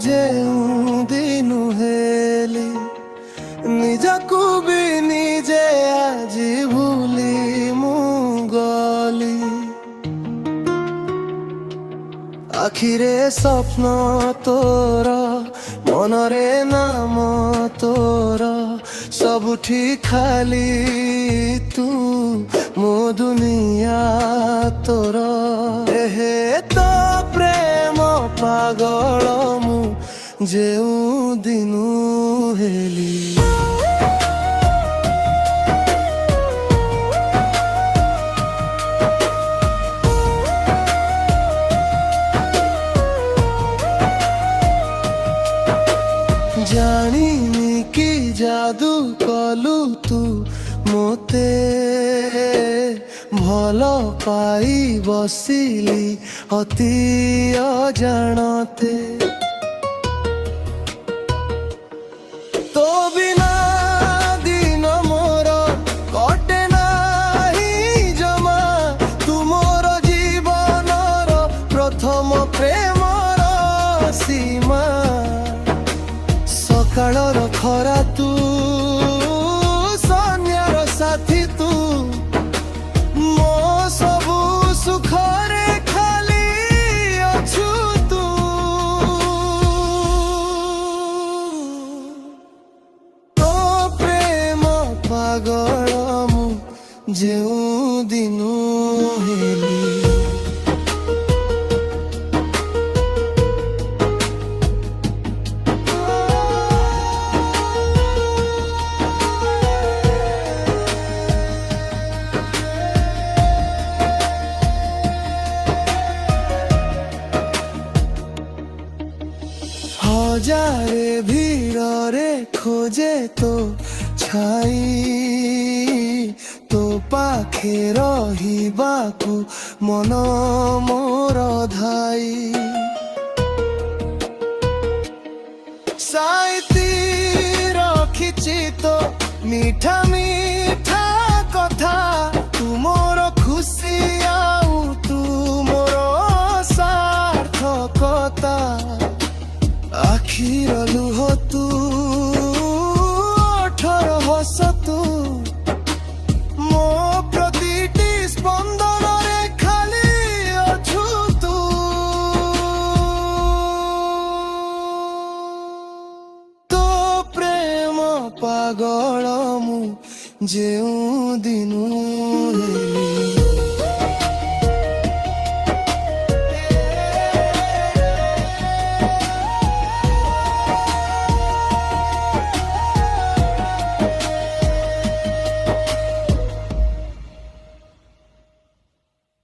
ଯେଉଁ ଦିନୁ ହେଲି ନିଜକୁ ବି ନିଜେ ଆଜି ଭୁଲି ମୁଁ ଗଲି। ଆଖିରେ ସ୍ୱପ୍ନ ତୋର, ମନରେ ନାମ ତୋର, ସବୁଠି ଖାଲି ତୁ, ମୋ ଦୁନିଆ ତୋର। ଏହେ ତ ପ୍ରେମ ପାଗଳ ମୁଁ ଯେଉଁ ଦିନୁ ହେଲି। ଜାଣିନି କି ଯାଦୁ କଲୁ ତୁ ମୋତେ, ଭଲ ପାଇ ବସିଲି ଅତି ଅଜାଣତେ। ତୋ ବିନା ଦିନ ମୋର କଟେ ନାହିଁ ଜମା, ତୁ ମୋର ଜୀବନର ପ୍ରଥମ ପ୍ରେମର ସୀମା। ସକାଳର ଖରା ତୁ, ସନ୍ଧ୍ୟାର ସାଥୀ ତୁ, ମୋ ସବୁ ସୁଖରେ ଖାଲି ଅଛୁ ତୁ। ତୋ ପ୍ରେମ ପାଗଳ ମୁଁ ଯେଉଁ ଦିନୁ ହେଲି। ହଜାରେ ଭିଡ଼ରେ ଖୋଜେ ତୋ ଛାଇ, ତୋ ପାଖେ ରହିବାକୁ ମନ ମୋର ଧାଇ। ସାଇତି ରଖିଛି ତୋ ମିଠା ମିଠା କଥା, ତୁ ମୋର ଖୁସି ଆଉ ତୁ ମୋର ସାର୍ଥକତା। ଆଖିର ଲୁହ ତୁ, ଓଠର ହସ ତୁ, ମୋ ପ୍ରତିଟି ସ୍ପନ୍ଦନରେ ଖାଲି ଅଛୁ ତୁ। ତୋ ପ୍ରେମ ପାଗଳ ମୁଁ ଯେଉଁ ଦିନୁ ହେଲି।